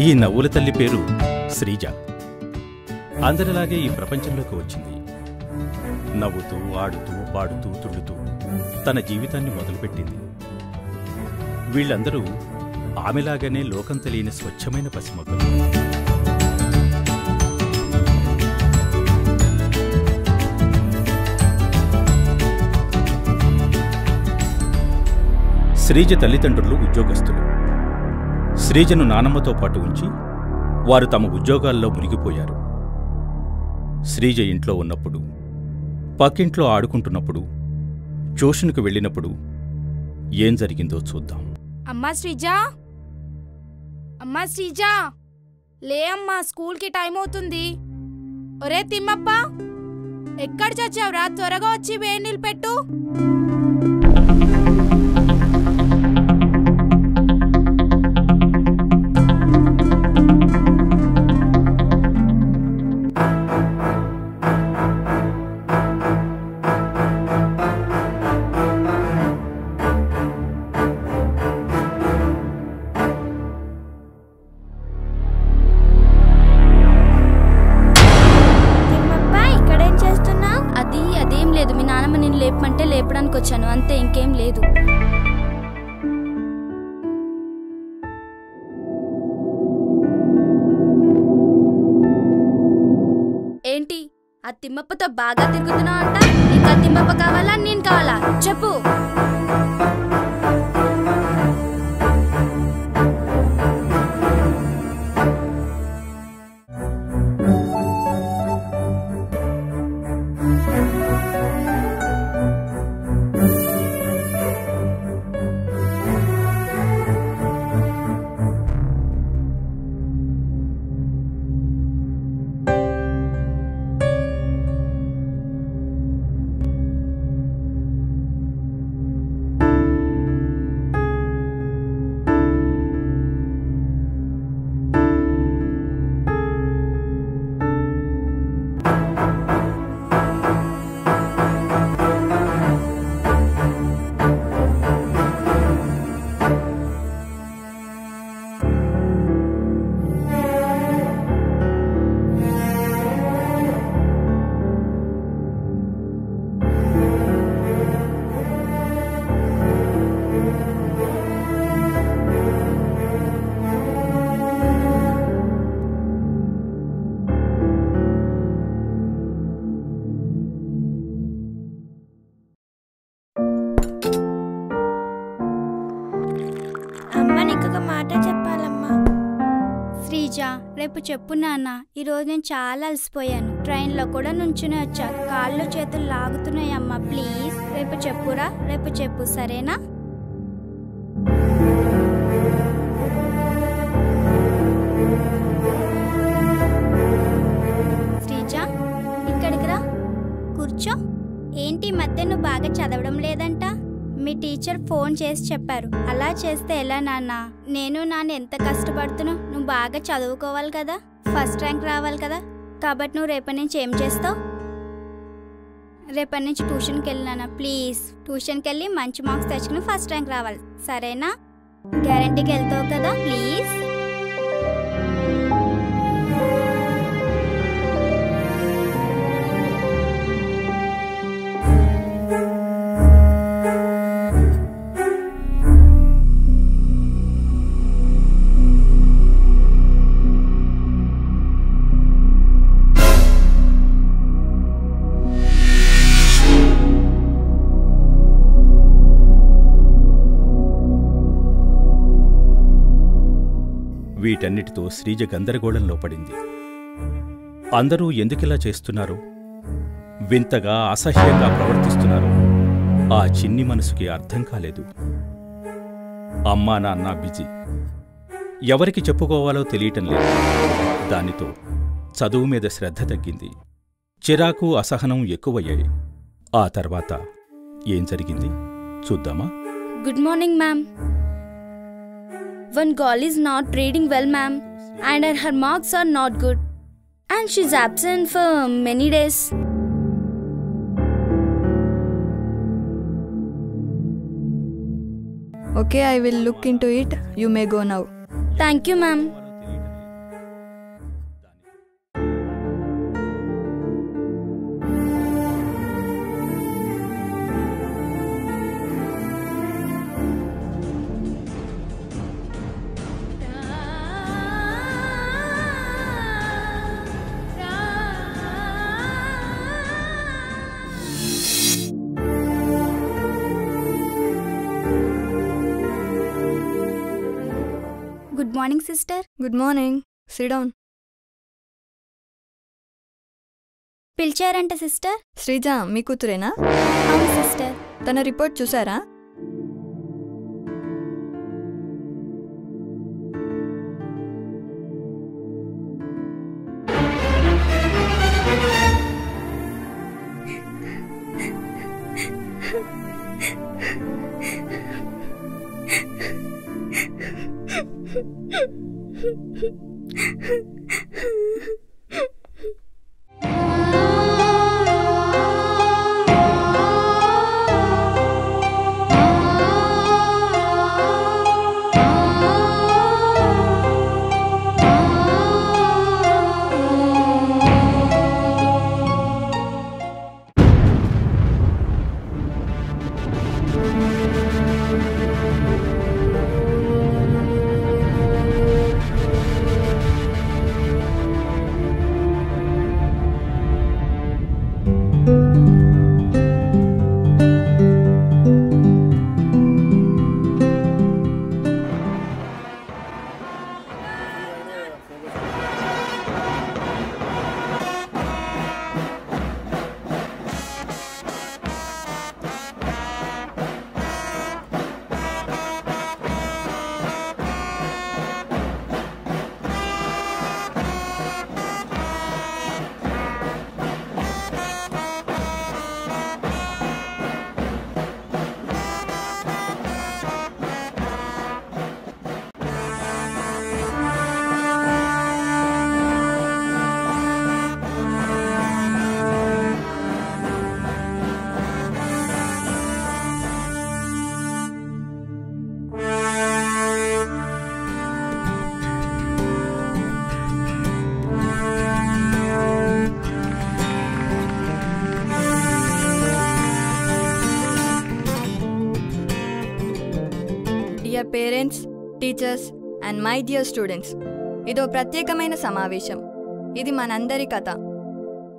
ఈ నవ్వుల తల్లి పేరు శ్రీజ. అందరిలాగే ఈ ప్రపంచంలోకి వచ్చింది. నవ్వుతూ ఆడుతూ పాడుతూ తుళ్ళుతూ తన జీవితాన్ని మొదలుపెట్టింది. వీళ్ళందరూ ఆమెలాగానే లోకం తెలియని స్వచ్ఛమైన పసిమొగ్గలు. శ్రీజ తల్లిదండ్రులు ఉద్యోగస్తులు. శ్రీజను నానమ్మతో పాటు ఉంచి వారు తమ ఉద్యోగాల్లో మునిగిపోయారు. శ్రీజ ఇంట్లో ఉన్నప్పుడు, పక్కింట్లో ఆడుకుంటున్నప్పుడు, ట్యూషన్కు వెళ్ళినప్పుడు ఏం జరిగిందో చూద్దాం. అమ్మా శ్రీజా, అమ్మా శ్రీజా, లే అమ్మా, స్కూల్కి టైం అవుతుంది. ఒరే తిమ్మప్ప, ఎక్కడ చచ్చావురా? త్వరగా వచ్చి వేడి నీళ్ళు పెట్టు. లేపమంటే లేపడానికి వచ్చాను అంతే, ఇంకేం లేదు. ఏంటి ఆ తిమ్మప్పతో బాగా తిరుగుతున్నావు అంట? ఇంకా తిమ్మప్ప కావాలా నేను కావాలా చెప్పు. శ్రీజ, రేపు చెప్పు నాన్న. ఈరోజు నేను చాలా అలసిపోయాను. ట్రైన్లో కూడా నుంచునే వచ్చా. కాళ్ళు చేతులు లాగుతున్నాయి అమ్మా. ప్లీజ్ రేపు చెప్పురా, రేపు చెప్పు సరేనా? శ్రీజ, ఇక్కడికి రా, కూర్చో. ఏంటి మధ్య నువ్వు బాగా చదవడం లేదంట? మీ టీచర్ ఫోన్ చేసి చెప్పారు. అలా చేస్తే ఎలా నాన్న? నేను నాన్న ఎంత కష్టపడుతున్నా. నువ్వు బాగా చదువుకోవాలి కదా, ఫస్ట్ ర్యాంక్ రావాలి కదా. కాబట్టి నువ్వు రేపటి నుంచి ఏం చేస్తావు? రేపటి నుంచి ట్యూషన్కి వెళ్ళినా ప్లీజ్. ట్యూషన్కి వెళ్ళి మంచి మార్క్స్ తెచ్చుకుని ఫస్ట్ ర్యాంక్ రావాలి సరేనా? గ్యారంటీకి వెళ్తావు కదా ప్లీజ్? వీటన్నిటితో శ్రీజ గందరగోళంలో పడింది. అందరూ ఎందుకిలా చేస్తున్నారు, వింతగా అసహ్యంగా ప్రవర్తిస్తున్నారు, ఆ చిన్ని మనసుకి అర్థం కాలేదు. అమ్మా నాన్న బిజీ, ఎవరికి చెప్పుకోవాలో తెలియటం లేదు. దానితో చదువు మీద శ్రద్ధ తగ్గింది. చిరాకు అసహనం ఎక్కువయ్యాయి. ఆ తర్వాత ఏం జరిగింది చూద్దామా? Good morning ma'am. One girl is not reading well, ma'am, and her marks are not good, and she's absent for many days. Okay, I will look into it. You may go now. Thank you, ma'am. Good morning sister. Good morning. Sit down. పిలిచారంట sister? Sreeja మీ కూతురేనా? అవును sister. తన report చూసారా? Dear parents, teachers and my dear students, ఇదో ప్రత్యేకమైన సమావేశం. ఇది మనందరి కథ.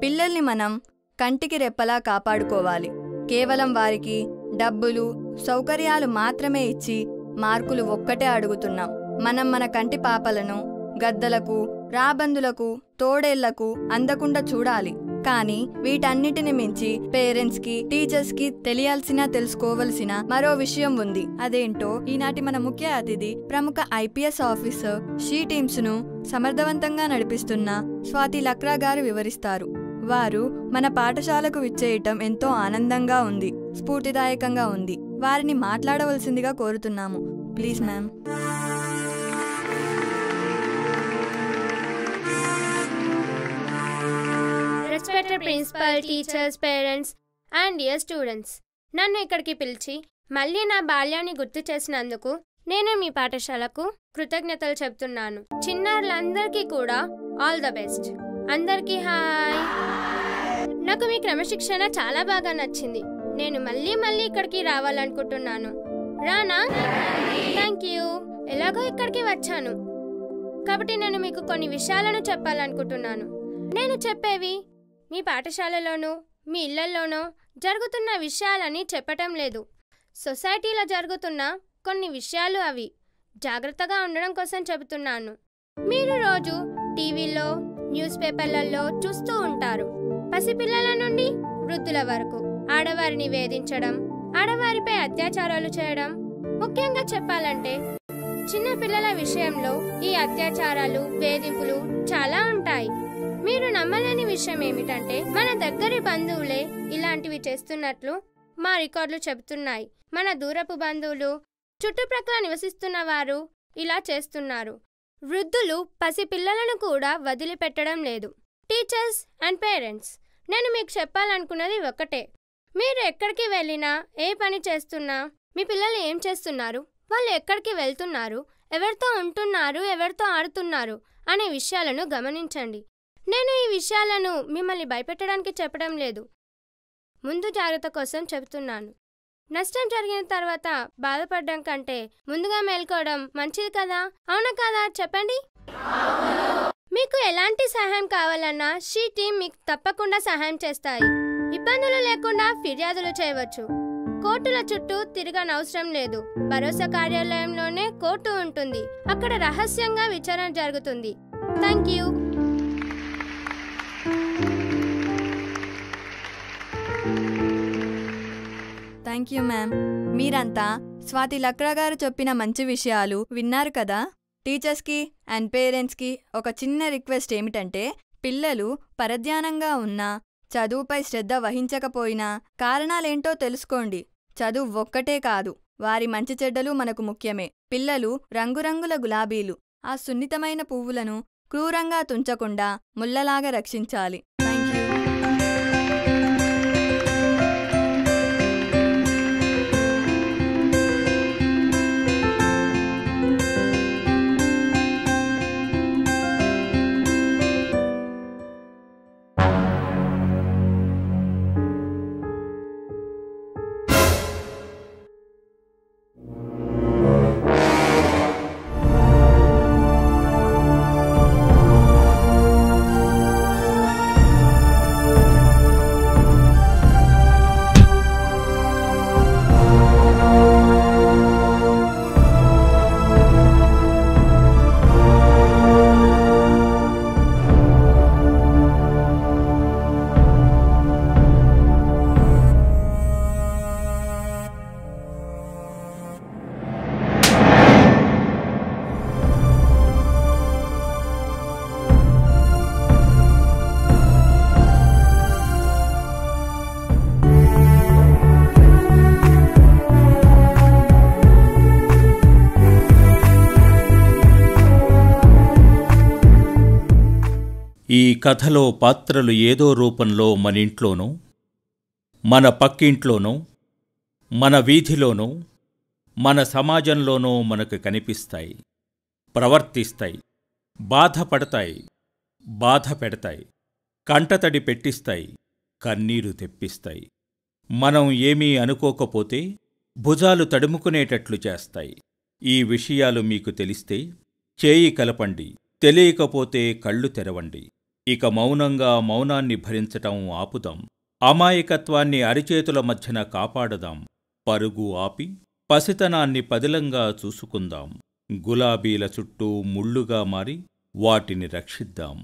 పిల్లల్ని మనం కంటికి రెప్పలా కాపాడుకోవాలి. కేవలం వారికి డబ్బులు, సౌకర్యాలు మాత్రమే ఇచ్చి మార్కులు ఒక్కటే అడుగుతున్నాం. మనం మన కంటి పాపలను గద్దలకు, రాబందులకు, తోడేళ్లకు అందకుండా చూడాలి. కానీ వీటన్నిటిని మించి పేరెంట్స్కి, టీచర్స్కి తెలియాల్సిన, తెలుసుకోవలసిన మరో విషయం ఉంది. అదేంటో ఈనాటి మన ముఖ్య అతిథి, ప్రముఖ ఐపీఎస్ ఆఫీసర్, షీ టీమ్స్ను సమర్థవంతంగా నడిపిస్తున్న స్వాతి లక్రా గారు వివరిస్తారు. వారు మన పాఠశాలకు విచ్చేయటం ఎంతో ఆనందంగా ఉంది, స్ఫూర్తిదాయకంగా ఉంది. వారిని మాట్లాడవలసిందిగా కోరుతున్నాము. Please ma'am. Respected principal, teachers, parents and dear students, నన్ను ఇక్కడికి పిలిచి మళ్ళీ నా బాల్యాన్ని గుర్తు చేసినందుకు నేను మీ పాఠశాలకు కృతజ్ఞతలు చెప్తున్నాను. చిన్నారులందరికీ కూడా ఆల్ ద బెస్ట్. అందరికీ హాయ్. నాకు మీ క్రమశిక్షణ చాలా బాగా నచ్చింది. నేను మళ్ళీ ఇక్కడికి రావాలనుకుంటున్నాను. రానా? Thank you. ఎలాగో ఇక్కడికి వచ్చాను కాబట్టి నేను మీకు కొన్ని విషయాలను చెప్పాలనుకుంటున్నాను. నేను చెప్పేవి మీ పాఠశాలలోనూ మీ ఇళ్లలోనూ జరుగుతున్న విషయాలని చెప్పటం లేదు. సొసైటీలో జరుగుతున్న కొన్ని విషయాలు, అవి జాగ్రత్తగా ఉండడం కోసం చెబుతున్నాను. మీరు రోజు టీవీలో, న్యూస్ పేపర్లలో చూస్తూ ఉంటారు. పసిపిల్లల నుండి వృద్ధుల వరకు ఆడవారిని వేధించడం, ఆడవారిపై అత్యాచారాలు చేయడం. ముఖ్యంగా చెప్పాలంటే చిన్న పిల్లల విషయంలో ఈ అత్యాచారాలు, వేధింపులు చాలా ఉంటాయి. మీరు నమ్మలేని విషయం ఏమిటంటే మన దగ్గరి బంధువులే ఇలాంటివి చేస్తున్నట్లు మా రికార్డులు చెబుతున్నాయి. మన దూరపు బంధువులు, చుట్టుప్రక్కల నివసిస్తున్న వారు ఇలా చేస్తున్నారు. వృద్ధులు పసిపిల్లలను కూడా వదిలిపెట్టడం లేదు. టీచర్స్ అండ్ పేరెంట్స్, నేను మీకు చెప్పాలనుకున్నది ఒకటే. మీరు ఎక్కడికి వెళ్ళినా, ఏ పని చేస్తున్నా, మీ పిల్లలు ఏం చేస్తున్నారు, వాళ్ళు ఎక్కడికి వెళ్తున్నారు, ఎవరితో ఉంటున్నారు, ఎవరితో ఆడుతున్నారు అనే విషయాలను గమనించండి. నేను ఈ విషయాలను మిమ్మల్ని భయపెట్టడానికి చెప్పడం లేదు, ముందు జాగ్రత్త కోసం చెబుతున్నాను. నష్టం జరిగిన తర్వాత బాధపడడం కంటే ముందుగా మేల్కోవడం మంచిది కదా, అవునా కదా? చెప్పండి. మీకు ఎలాంటి సహాయం కావాలన్నా షీ టీం మీకు తప్పకుండా సహాయం చేస్తాయి. ఇబ్బందులు లేకుండా ఫిర్యాదులు చేయవచ్చు. కోర్టుల చుట్టూ తిరగనవసరం లేదు. భరోసా కార్యాలయంలోనే కోర్టు ఉంటుంది. అక్కడ రహస్యంగా విచారణ జరుగుతుంది. Thank you. Thank you ma'am. మీరంతా స్వాతి లక్రా గారు చెప్పిన మంచి విషయాలు విన్నారు కదా. టీచర్స్కి అండ్ పేరెంట్స్కి ఒక చిన్న రిక్వెస్ట్ ఏమిటంటే, పిల్లలు పరధ్యానంగా ఉన్నా, చదువుపై శ్రద్ధ వహించకపోయినా కారణాలేంటో తెలుసుకోండి. చదువు ఒక్కటే కాదు, వారి మంచి చెడ్డలు మనకు ముఖ్యమే. పిల్లలు రంగురంగుల గులాబీలు. ఆ సున్నితమైన పువ్వులను క్రూరంగా తుంచకుండా ముల్లలాగా రక్షించాలి. Thank you. ఈ కథలో పాత్రలు ఏదో రూపంలో మన ఇంట్లోనో, మన పక్కింట్లోనో, మన వీధిలోనో, మన సమాజంలోనో మనకు కనిపిస్తాయి, ప్రవర్తిస్తాయి, బాధపడతాయి, బాధ పెడతాయి, కంటతడి పెట్టిస్తాయి, కన్నీరు తెప్పిస్తాయి. మనం ఏమీ అనుకోకపోతే భుజాలు తడుముకునేటట్లు చేస్తాయి. ఈ విషయాలు మీకు తెలిస్తే చేయి కలపండి, తెలియకపోతే కళ్ళు తెరవండి. ఇక మౌనంగా మౌనాన్ని భరించటం ఆపుదాం. అమాయకత్వాన్ని అరిచేతుల మధ్యన కాపాడదాం. పరుగు ఆపి పసితనాన్ని పదిలంగా చూసుకుందాం. గులాబీల చుట్టూ ముళ్ళుగా మారి వాటిని రక్షిద్దాం.